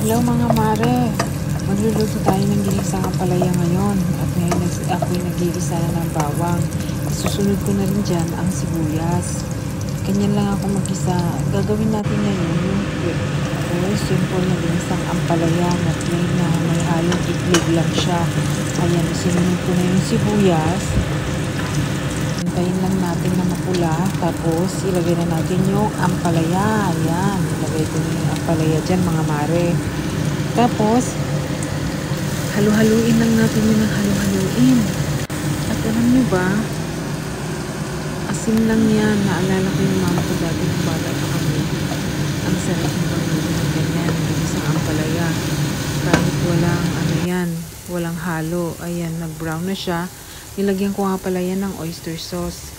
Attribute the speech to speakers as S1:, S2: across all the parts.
S1: Hello mga mare, magluluto tayo ng ginisang ampalaya ngayon at ngayon ako'y nagigisa na ng bawang. Susunod ko na rin dyan ang sibuyas. Ganyan lang ako magisa. Gagawin natin ngayon yung simple na ginisang ampalaya na plain na may halong itlog lang siya. Ayan, sinunod ko na yung sibuyas. Hintayin lang natin na mapula, tapos ilagay na natin yung ampalaya. Ayan, ilagay ko na yung ampalaya dyan mga mare. Tapos halu-haluin lang natin yun ng halu-haluin. At alam nyo ba, asin lang yan. Naalala ko yung mama ko dati ng bata pa kami. Ang sarap ng pagluto ng ganyan, isang ampalaya. Kahit walang walang halo. Ayan, nag-brown na siya. Nilagyan ko nga pala yan ng oyster sauce.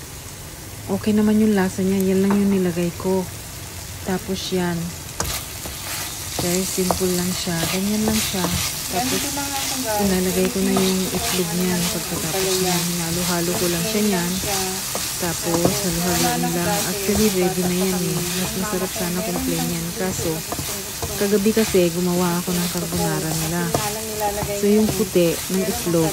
S1: Okay naman yung lasa niya. Yan lang yung nilagay ko. Tapos yan. Very simple lang siya. Ganyan lang siya. Tapos inalagay ko na yung itlog niyan. Pagkatapos niyan, hinalo-halo ko lang siya niyan. Tapos halo-haloin lang. Actually, ready na yan eh. Mas masarap sana kung plain yan. Kaso, kagabi kasi gumawa ako ng carbonara nila. So yung puti ng itlog,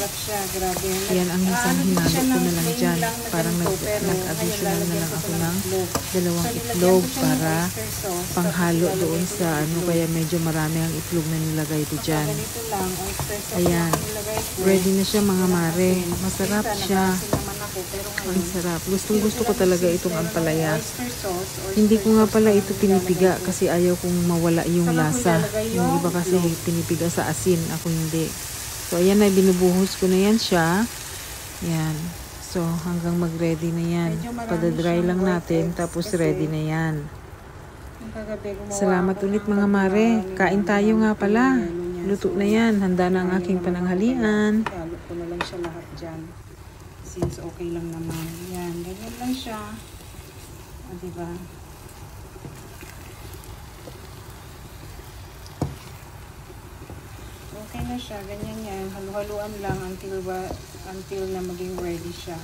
S1: yan ang isang hinalo ko na lang dyan. Parang nag-additional na lang ako ng 2 itlog para panghalo doon sa kaya medyo marami ang itlog na nilagay ko dyan. Ayan, ready na siya mga mare. Masarap siya. Ang sarap. Gustong-gusto ko talaga itong ampalaya. Hindi ko nga pala ito pinipiga kasi ayaw kong mawala yung lasa. Yung iba kasi pinipiga sa asin. Ako hindi. So, ayan na. Binubuhos ko na yan siya. Yan. So, hanggang mag-ready na yan. Pada-dry lang natin. Tapos, ready na yan. Salamat ulit mga mare. Kain tayo nga pala. Luto na yan. Handa na ang aking pananghalian.
S2: Halo ko na lang siya lahat dyan. Since okay lang naman. Yan, ganyan lang siya. Diba? Okay na siya, ganyan yan. Halu-haluan lang until na maging ready siya.